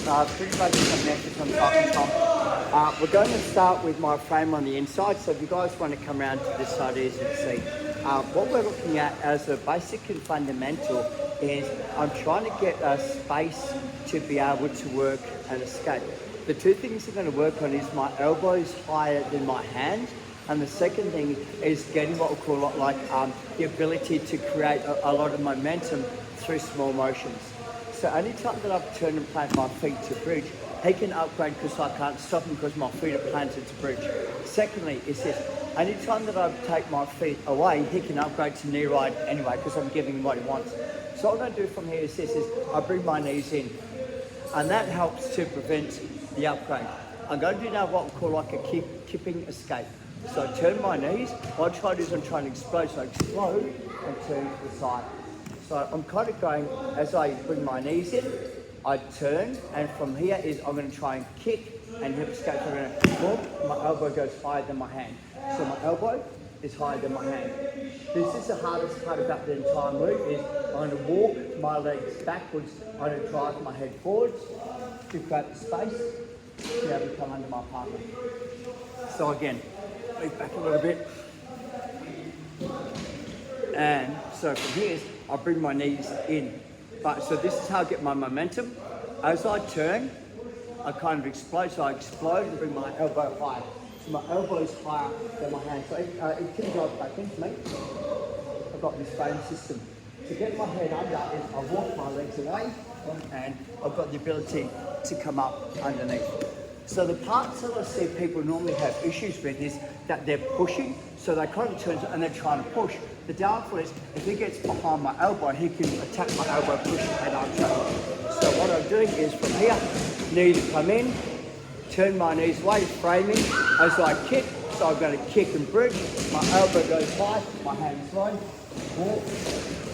pretty much some methods I'm talking from. We're going to start with my frame on the inside. So if you guys want to come around to this side here and see, what we're looking at as a basic and fundamental is I'm trying to get a space to be able to work and escape. The two things I'm going to work on is my elbows higher than my hand, and the second thing is getting what we call like the ability to create a lot of momentum through small motions. So anytime that I've turned and planted my feet to bridge, he can upgrade because I can't stop him because my feet are planted to bridge. Secondly, is this, anytime that I take my feet away, he can upgrade to knee ride anyway because I'm giving him what he wants. So what I'm going to do from here is this, is I bring my knees in, and that helps to prevent the upgrade. I'm going to do now what we call like a kipping escape. So I turn my knees, what I try to do is I'm trying to explode, so I explode and turn to the side. So I'm kind of going, as I bring my knees in, I turn, and from here is I'm going to try and kick and hip escape. So I'm going to pull, my elbow goes higher than my hand. So my elbow is higher than my hand. This is the hardest part about the entire move, is I'm going to walk my legs backwards, I'm going to drive my head forwards to create the space to be able to come under my partner. So again, move back a little bit. And so from here, I bring my knees in. But so this is how I get my momentum. As I turn, I kind of explode. So I explode and bring my elbow higher. So my elbow is higher than my hand. So it can go back into me. I've got this frame system. To get my head under is I walk my legs away, and I've got the ability to come up underneath. So the parts that I see people normally have issues with is that they're pushing, so they kind of turn and they're trying to push. The downfall is if he gets behind my elbow, he can attack my elbow, push, and I'm trapped. So what I'm doing is from here, knees come in, turn my knees away, framing as I kick. So I'm going to kick and bridge. My elbow goes high, my hands low, walk,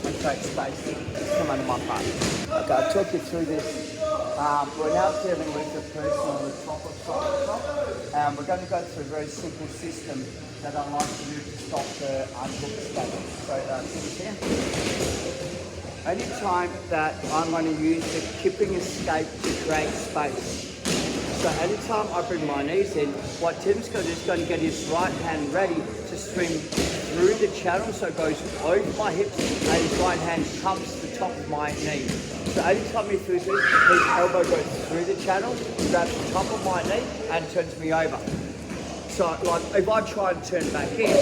and create space. Come under my part. Okay, I'll talk you through this. We're now dealing with the person on the top of top. We're going to go through a very simple system that I like to do to stop the unhook escape. So see here. Anytime that I'm going to use the kipping escape to create space. So anytime I bring my knees in, what Tim's going to do is going to get his right hand ready to swing through the channel, so it goes over my hips, and his right hand comes to the top of my knee. So anytime he feels this, his elbow goes through the channel, grabs the top of my knee, and turns me over. So like if I try and turn back in,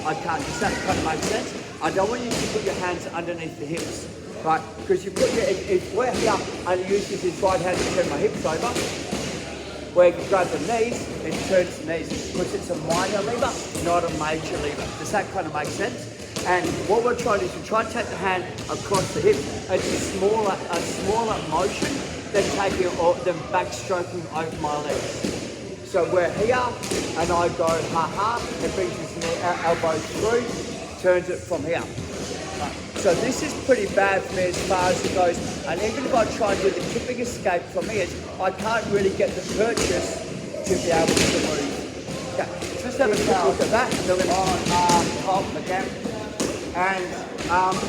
I can't. Does that kind of make sense? I don't want you to put your hands underneath the hips, right? Because you put your, if we're here and he uses his right hand to turn my hips over, where you can grab the knees, it turns the knees, because it's a minor lever, not a major lever. Does that kind of make sense? And what we're trying to do is we try to take the hand across the hip. It's a smaller motion than taking or than backstroking over my legs. So we're here, and I go ha-ha, it brings his elbow through, turns it from here. So this is pretty bad for me as far as it goes, and even if I try and do the kipping escape from here, I can't really get the purchase to be able to move. Okay, so let's have a quick look at that. So we're on top again, and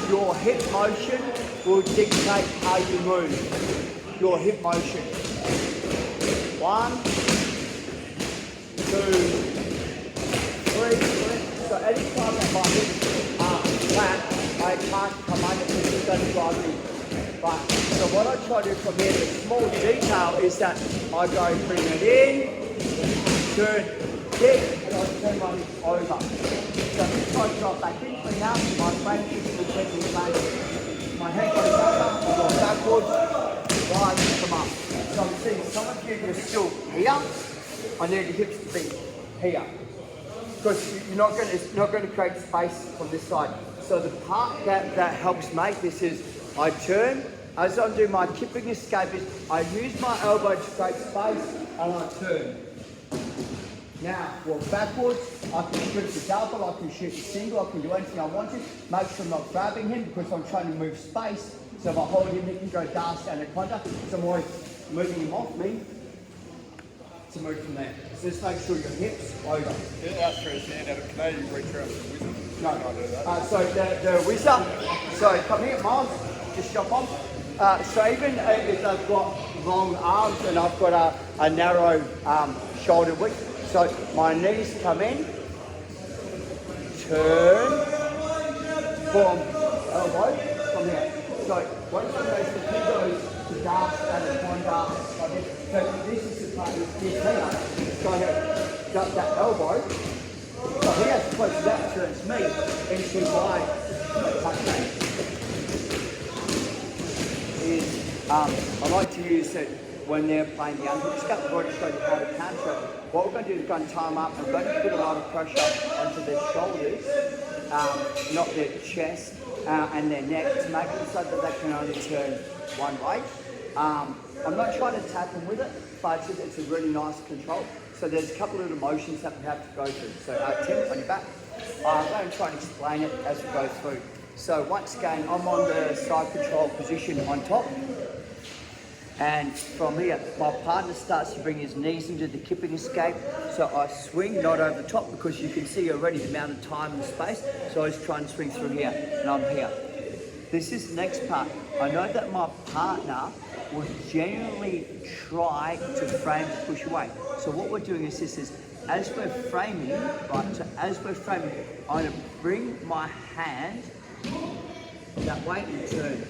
your hip motion will dictate how you move. Your hip motion. 1, 2, 3. So anytime that my hips are flat, I can't come under because it's going to drive me. But so what I try to do from here, the small detail is that I go bring it in, turn, kick, and I turn my hips over. So if I drop back into me now, my frame system will take me place. My head goes over, I go backwards, rise, come up. So I'm seeing some of you are still here. I need the hips to be here. Because you're not going to create space from this side. So the part that helps make this is I turn, as I'm doing my kipping escape is I use my elbow to create space and I turn. Now, walk backwards, I can shoot the double, I can shoot the single, I can do anything I want to. Make sure I'm not grabbing him because I'm trying to move space. So if I hold him, he can go dast and a contact. So I'm always moving him off me to move from there. So just make sure your hips over. Yeah, that's true. Can you reach around the wizard? No, I do that. So the wizard, so come here, Miles, just jump on. So even if they've got long arms and I've got a narrow shoulder width. So my knees come in, turn, boom, elbow from here. So once I go to goes to dance and one dance like this. So this is the part of this here. So I have got that elbow. So he has to close that turns me into my touch. I like to use it when they're playing the underhook step. We've already showed you how to counter it. What we're going to do is go and tie them up and we're going to put a lot of pressure onto their shoulders, not their chest and their neck to make it so that they can only turn one way. I'm not trying to tap them with it, but it's a really nice control. So there's a couple of little motions that we have to go through. So Tim, on your back. I'm going to try and explain it as we go through. So once again, I'm on the side control position on top. And from here, my partner starts to bring his knees into the kipping escape. So I swing, not over the top, because you can see already the amount of time and space. So I just try and swing through here, and I'm here. This is the next part. I know that my partner will generally try to frame to push away. So what we're doing is this is, as we're framing, right, so as we're framing, I'm going to bring my hand that way and turn.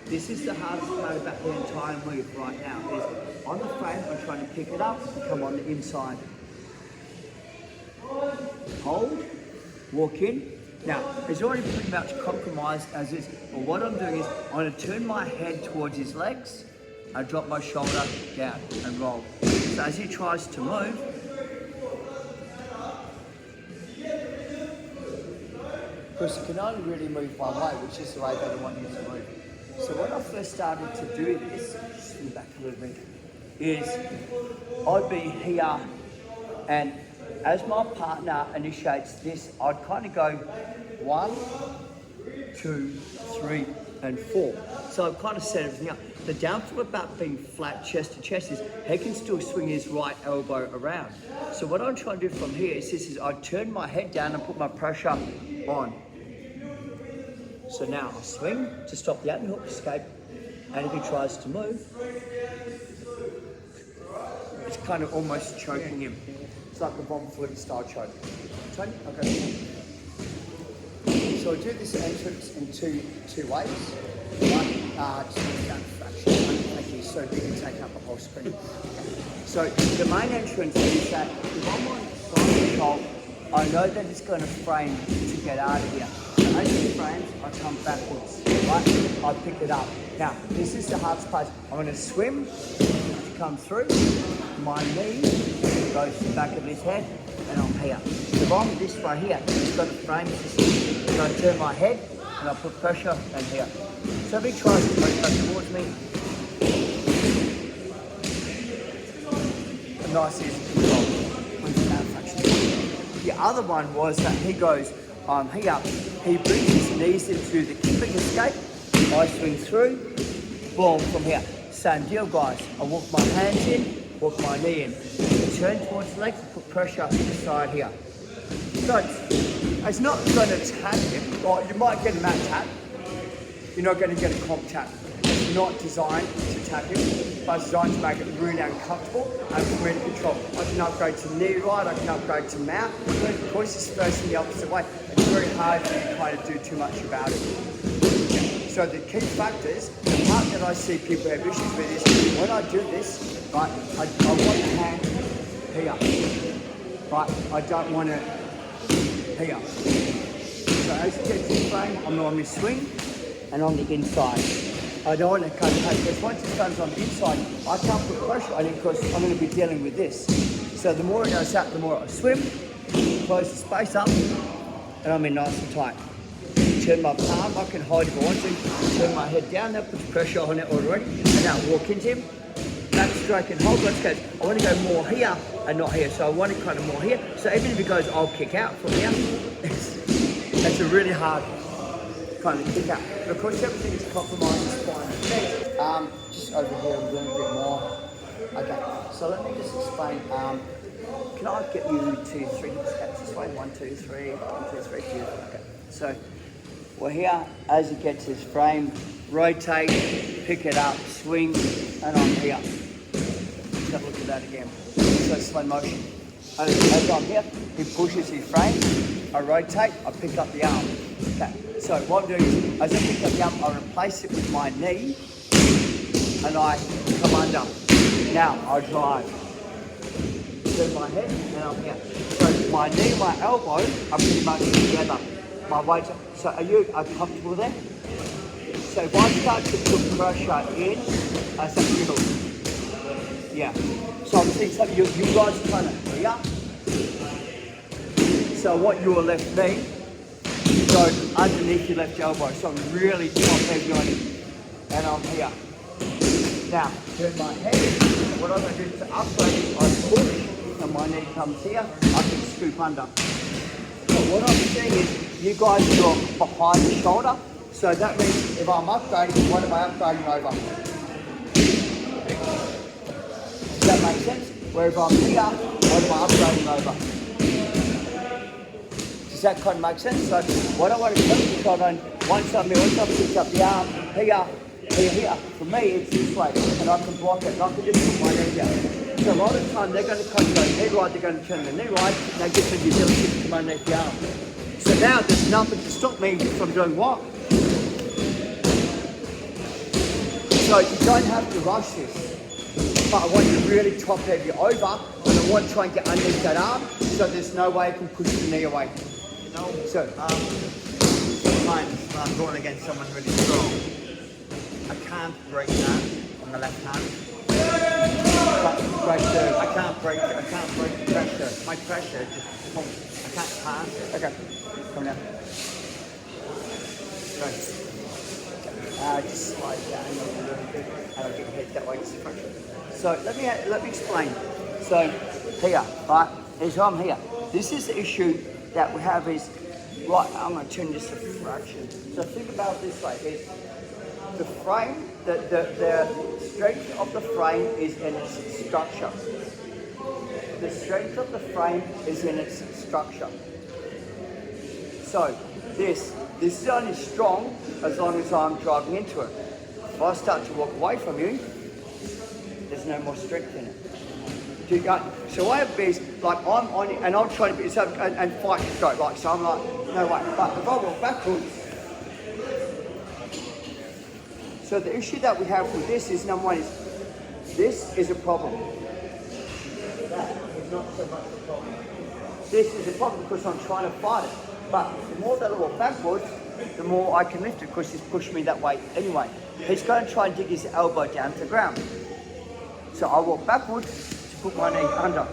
This is the hardest part about the entire move right now, is on the frame, I'm trying to pick it up and come on the inside. Hold, walk in. Now, it's already pretty much compromised as is, but what I'm doing is, I'm going to turn my head towards his legs, I drop my shoulder down and roll. So as he tries to move, because he can only really move one way, which is the way that I want him to move. So when I first started to do this, just swing back a little bit, is I'd be here, and as my partner initiates this, I'd kind of go 1, 2, 3, and 4. So I've kind of set everything up. The downfall about being flat chest to chest is he can still swing his right elbow around. So what I'm trying to do from here is I turn my head down and put my pressure on. So now I'll swing to stop the underhook escape, and if he tries to move, it's kind of almost choking him. It's like the bomb flip style choke. Tony, okay. So I do this entrance in two ways. One, just down fraction. Thank you. So you can take up the whole screen. So the main entrance is that if I'm on side control, I know that it's going to frame to get out of here. So as it frames, I come backwards, right? I pick it up. Now, this is the hardest part. I'm going to swim to come through. My knee goes to the back of his head, and I'm here. If I'm this way here, it's got a frame system. So I turn my head, and I put pressure and here. So if he tries to move back towards me, a nice easy control. The other one was that he goes, I'm here, he brings his knees into the kipping escape, I swing through, boom, from here. Same deal, guys. I walk my hands in, walk my knee in. Turn towards the legs and put pressure inside here. So it's not going to tap him, or you might get a mat tap. You're not going to get a comp tap. It's not designed to tap him, but it's designed to make it really uncomfortable and for me to control. I can upgrade to knee right, I can upgrade to mount, but because it's facing the opposite way, it's very hard for you to kind of do too much about it. So the key factors, the part that I see people have issues with is when I do this, right, I want the hand here, right, I don't want it here. So as you get to the frame, I'm normally swing and on the inside. I don't want to cut it because once it comes on the inside, I can't put pressure on it because I'm going to be dealing with this. So the more it goes out, the more I swim, close the space up, and I'm in nice and tight. Turn my palm, I can hold if I want to, turn my head down, that puts pressure on it already, and now walk into him, backstroke and hold, let's go. I want to go more here and not here, so I want it kind of more here, so even if it goes, I'll kick out from here, it's a really hard kind of kick out. Because everything is compromised, the spine and neck. Just over here a little bit more. Okay, so let me just explain. Can I get you 2, 3 steps this way? 1, 2, 3, 1, 2, 3, 2. Okay, so we're here as he gets his frame rotate, pick it up, swing, and I'm here. Let's have a look at that again. So slow motion. As I'm here, he pushes his frame, I rotate, I pick up the arm. Okay, so what I'm doing is, as I pick up the arm, I replace it with my knee, and I come under. Now, I drive. Turn my head, and I'm here. So my knee and my elbow are pretty much together. My weight. So are you comfortable there? So if I start to put pressure in, I say wiggle. Yeah. So I'm seeing something, you guys are kind of here. So what your left knee, you go underneath your left elbow. So I'm really top heavy on it. And I'm here. Now, turn my head. What I'm going to do to upgrade it, I push, and my knee comes here. I can scoop under. So what I'm seeing is, you guys are behind the shoulder. So that means if I'm upgrading, what am I upgrading over? Does that make sense? Where if I'm here, what am I upgrading over? Does that kind of make sense? So what I want to focus on, once I pick up the arm, here. For me, it's this way, and I can block it, and I can just put my knee down. So a lot of the time, they're going to kind of go knee right, they're going to turn the knee right, and they get the ability to come underneath the arm. So now there's nothing to stop me from doing what? So you don't have to rush this, but I want you to really top heavy over, and I want to try and get underneath that arm, so there's no way I can push the knee away. You know, So, sometimes when I'm going against someone really strong, I can't break that on the left hand. I can't break the pressure. My pressure just pumps. I can't pass it. okay, come down. Right. Just slide down a little bit, and I'll get your head that way. Just pressure. So let me explain. So here, right, is I'm here. This is the issue that we have is, right, I'm going to turn this a fraction. So think about it this way, is the frame, the strength of the frame is in its structure. The strength of the frame is in its structure. So this is only strong as long as I'm driving into it. If I start to walk away from you, there's no more strength in it. So what I have is, like, I'm on it and I'm trying to be, so, and fight the stroke, like, so I'm like, no way. But if I walk backwards, so the issue that we have with this is, number one, is this is a problem. That is not so much a problem. This is a problem because I'm trying to fight it. But the more that I walk backwards, the more I can lift it because he's pushed me that way anyway. He's going to try and dig his elbow down to the ground. So I walk backwards to put my knee under.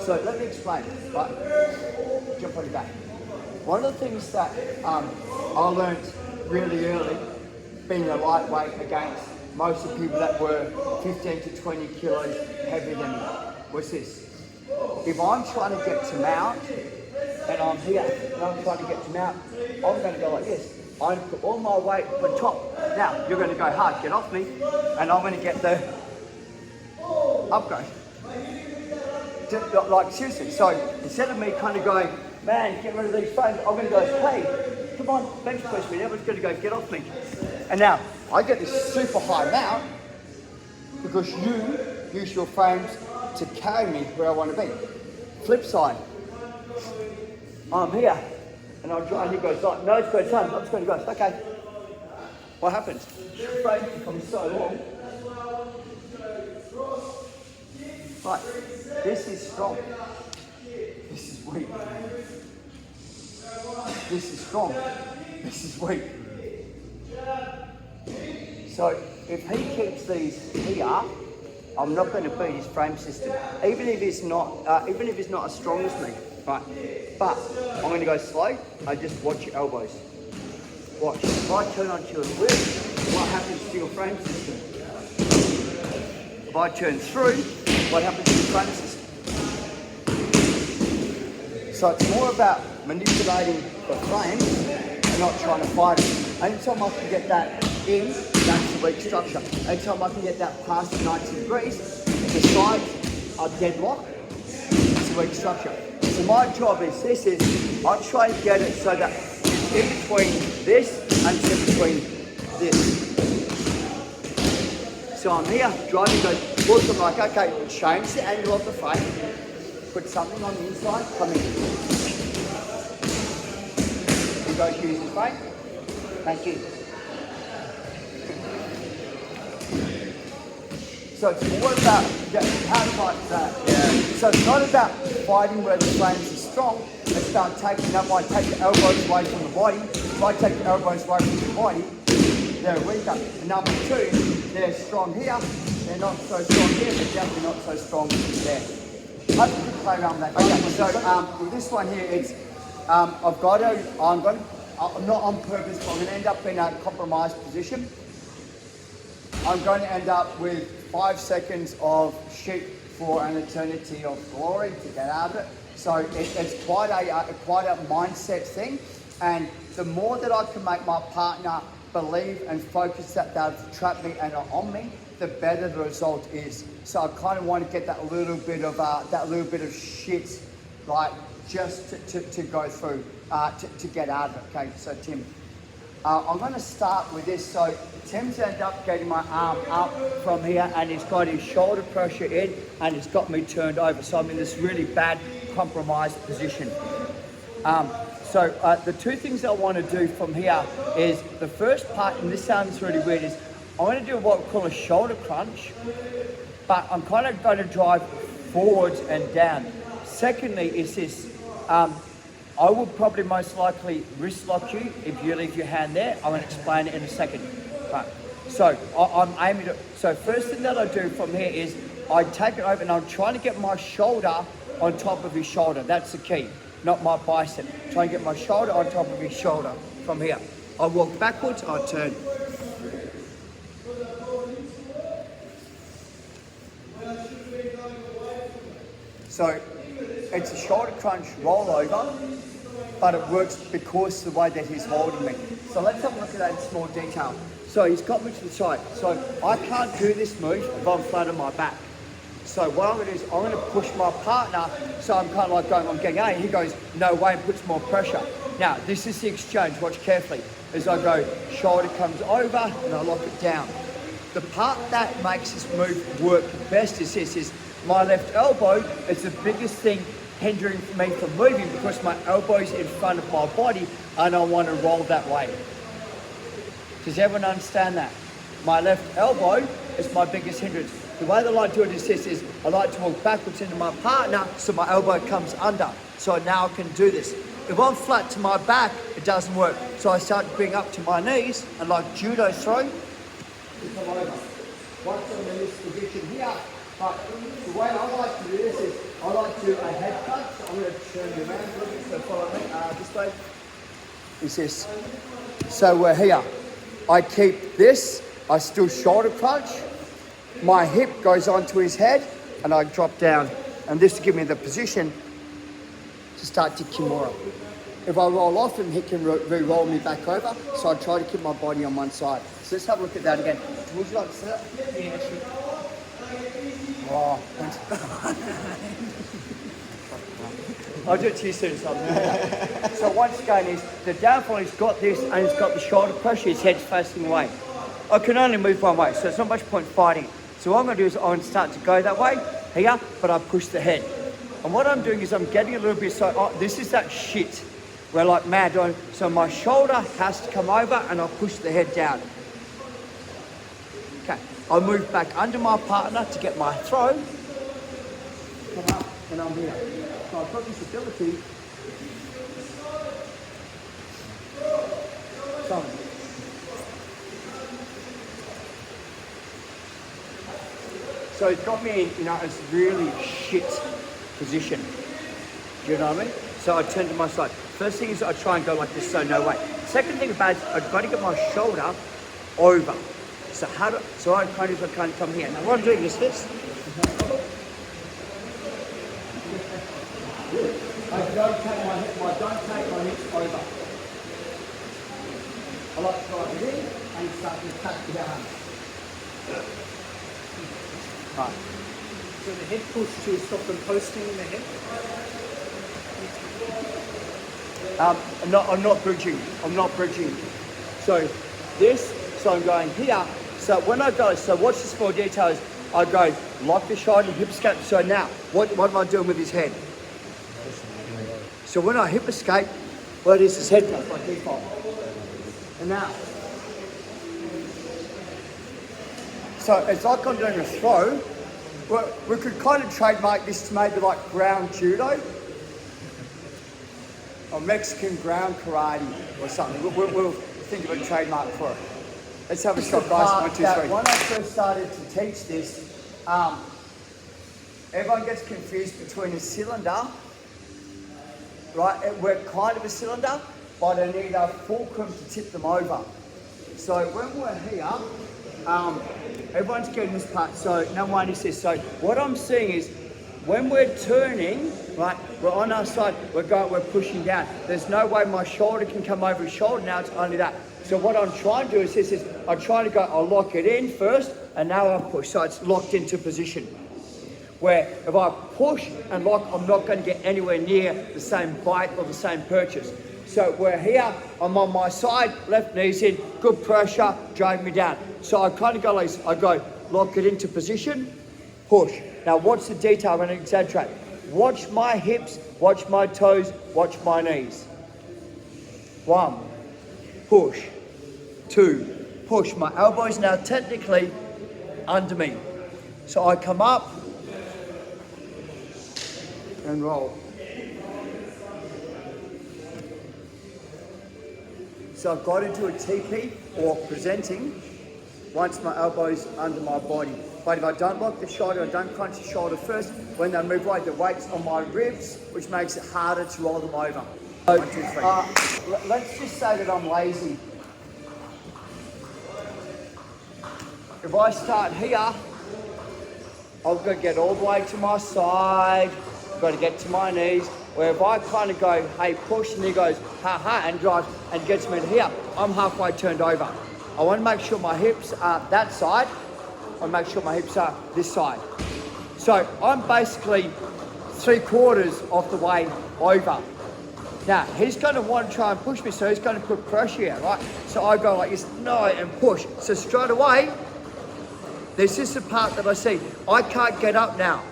So let me explain, right? Jump on your back. One of the things that I learned really early, being a lightweight against most of the people that were 15 to 20 kilos heavier than me, was this. If I'm trying to get to mount, and I'm here, and I'm trying to get to mount, I'm going to go like this. I'm going to put all my weight on top. Now, you're going to go hard, get off me, and I'm going to get the upgrade. Like, seriously. So, instead of me kind of going, man, get rid of these frames, I'm going to go, hey, come on, bench press me. Everyone's going to go, get off me. And now, I get this super high mount because you use your frames to carry me where I want to be. Flip side, I'm here, and I'm trying, and he goes, like, no, it's good, son, I'm just going to go, okay. What happens? The frame becomes so long. Right, this is strong. This is weak. This is strong. This is weak. So if he keeps these here, I'm not going to beat his frame system, even if he's not as strong as me, right? But I'm going to go slow. I just watch your elbows. Watch. If I turn onto your whip, what happens to your frame system? If I turn through, what happens to your frame system? So it's more about manipulating the frame and not trying to fight it. Anytime I can get that in, that's the weak structure. Anytime I can get that past 90 degrees, the sides are deadlocked, it's a weak structure. So So my job is I try and get it so that it's in between this and it's in between this. So I'm here, driving goes, look, I'm like, okay, change the angle of the frame, put something on the inside, come in. You guys use the frame? Thank you. So it's more about how to fight that. Yeah. So it's not about fighting where the frames are strong, it's about taking them, I take the elbows away from the body. If I take the elbows away from the body, they're weaker. And number two, they're strong here, they're not so strong here, but definitely not so strong there. Have a quick play around that. Okay, so with this one here, it's, I'm not on purpose, but I'm going to end up in a compromised position. I'm going to end up with 5 seconds of shit for an eternity of glory to get out of it. So it's quite a mindset thing. And the more that I can make my partner believe and focus that they've trapped me and are on me, the better the result is. So I kind of want to get that little bit of shit, like just to go through, to get out of it. Okay, so Tim, I'm going to start with this. So Tim's ended up getting my arm up from here, and he's got his shoulder pressure in, and he's got me turned over. So I'm in this really bad compromised position. So the two things I want to do from here is the first part, and this sounds really weird, is I'm going to do what we call a shoulder crunch, but I'm kind of going to drive forwards and down. Secondly is this, I will probably most likely wrist lock you if you leave your hand there. I'm going to explain it in a second. Right. So I'm aiming to, so first thing that I do from here is I take it over and I'm trying to get my shoulder on top of his shoulder. That's the key, not my bicep. Try and get my shoulder on top of his shoulder from here. I walk backwards, I turn. So it's a shoulder crunch rollover, but it works because of the way that he's holding me. So let's have a look at that in small detail. So he's got me to the side. So I can't do this move if I'm flat on my back. So what I'm going to do is I'm going to push my partner, so I'm kind of like going, I'm getting A, he goes, no way, and puts more pressure. Now, this is the exchange, watch carefully. As I go, shoulder comes over, and I lock it down. The part that makes this move work best is this, is my left elbow is the biggest thing hindering me from moving because my elbow's in front of my body, and I want to roll that way. Does everyone understand that? My left elbow is my biggest hindrance. The way that I do it is this, is I like to walk backwards into my partner so my elbow comes under. So now I can do this. If I'm flat to my back, it doesn't work. So I start to bring up to my knees and like judo throw, to come over. Once I'm in this position here, but the way I like to do this is I like to do a head cut. So I'm going to turn you around a little bit, so follow me this way. Is this. So we're here. I keep this, I still shoulder crunch. My hip goes onto his head and I drop down. And this will give me the position to start to kimura. If I roll off him, he can re-roll me back over. So I try to keep my body on one side. So let's have a look at that again. Would you like to see that? Yeah, sure. Oh, I'll do it to you soon, son. So once again, is the downfall, he's got this and he's got the shoulder pressure, his head's facing away. I can only move one way, so it's not much point fighting. So what I'm going to do is I'm going to start to go that way, here, but I push the head. And what I'm doing is I'm getting a little bit, so this is that shit. We're like mad on, so my shoulder has to come over and I push the head down. Okay, I move back under my partner to get my throw. Come up and I'm here. So I've got this ability. So it's got me in, a really shit position. Do you know what I mean? So I turn to my side. First thing is I try and go like this, so no way. Second thing about it is I've got to get my shoulder over. So I kind of come here. Now what I'm doing is this. I don't take my hips over. I like to drive it in and start to tap the arm. Right. So the head push to stop them posting in the head? I'm not bridging. I'm not bridging. So this, so I'm going here. So when I go, so watch the small details. I go lock the shoulder, hip escape. So now, what am I doing with his head? So when I hip escape, well, it is his head goes by default. And now, so it's like I'm doing a throw. Well, we could kind of trademark this to maybe like ground judo or Mexican ground karate or something. We'll think of a trademark for it. Let's have a shot, guys. 1, 2, 3. When I first started to teach this, everyone gets confused between a cylinder, right? We're kind of a cylinder, but I need a fulcrum to tip them over. So when we're here, everyone's getting this part. So number one is this. So what I'm seeing is when we're turning, right, we're on our side, we're pushing down. There's no way my shoulder can come over his shoulder, now it's only that. So what I'm trying to do is this, I'm trying to go, I'll lock it in first, and now I'll push, so it's locked into position. Where if I push and lock, I'm not going to get anywhere near the same bite or the same purchase. So we're here, I'm on my side, left knee's in, good pressure, drag me down. So I kind of go like this, I go, lock it into position, push. Now watch the detail, I'm going to exaggerate. Watch my hips, watch my toes, watch my knees. 1, push. 2, push. My elbows now technically under me. So I come up and roll. So I've got into a TP or presenting once my elbow's under my body. But if I don't lock the shoulder, I don't crunch the shoulder first, when they move away, the weight's on my ribs, which makes it harder to roll them over. So, 1, 2, 3. Let's just say that I'm lazy. If I start here, I've got to get all the way to my side, got to get to my knees. Where if I kind of go, hey, push, and he goes, ha ha, and drives and gets me to here, I'm halfway turned over. I want to make sure my hips are that side. I make sure my hips are this side. So I'm basically 3/4 of the way over. Now, he's going to want to try and push me, so he's going to put pressure here, right? So I go like this, no, and push. So straight away, this is the part that I see. I can't get up now.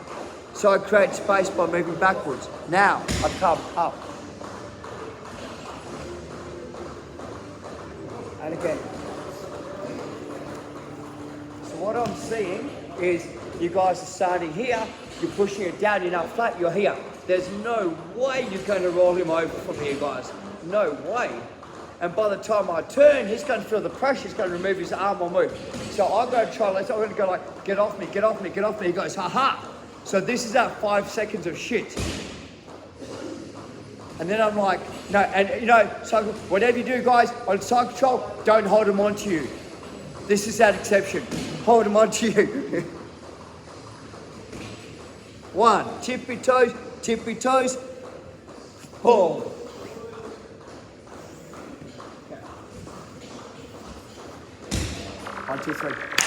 So I create space by moving backwards. Now, I come up. And again. What I'm seeing is you guys are starting here, you're pushing it down, you're now flat, you're here. There's no way you're going to roll him over from here, guys. No way. And by the time I turn, he's going to feel the pressure, he's going to remove his arm or move. So I'm going to try, I'm going to go like, get off me, get off me, get off me. He goes, ha-ha. So this is our 5 seconds of shit. And then I'm like, no, and you know, so whatever you do, guys, on side control, don't hold him onto you. This is that exception. Hold them onto you. 1, tippy toes, pull. 1, 2, 3.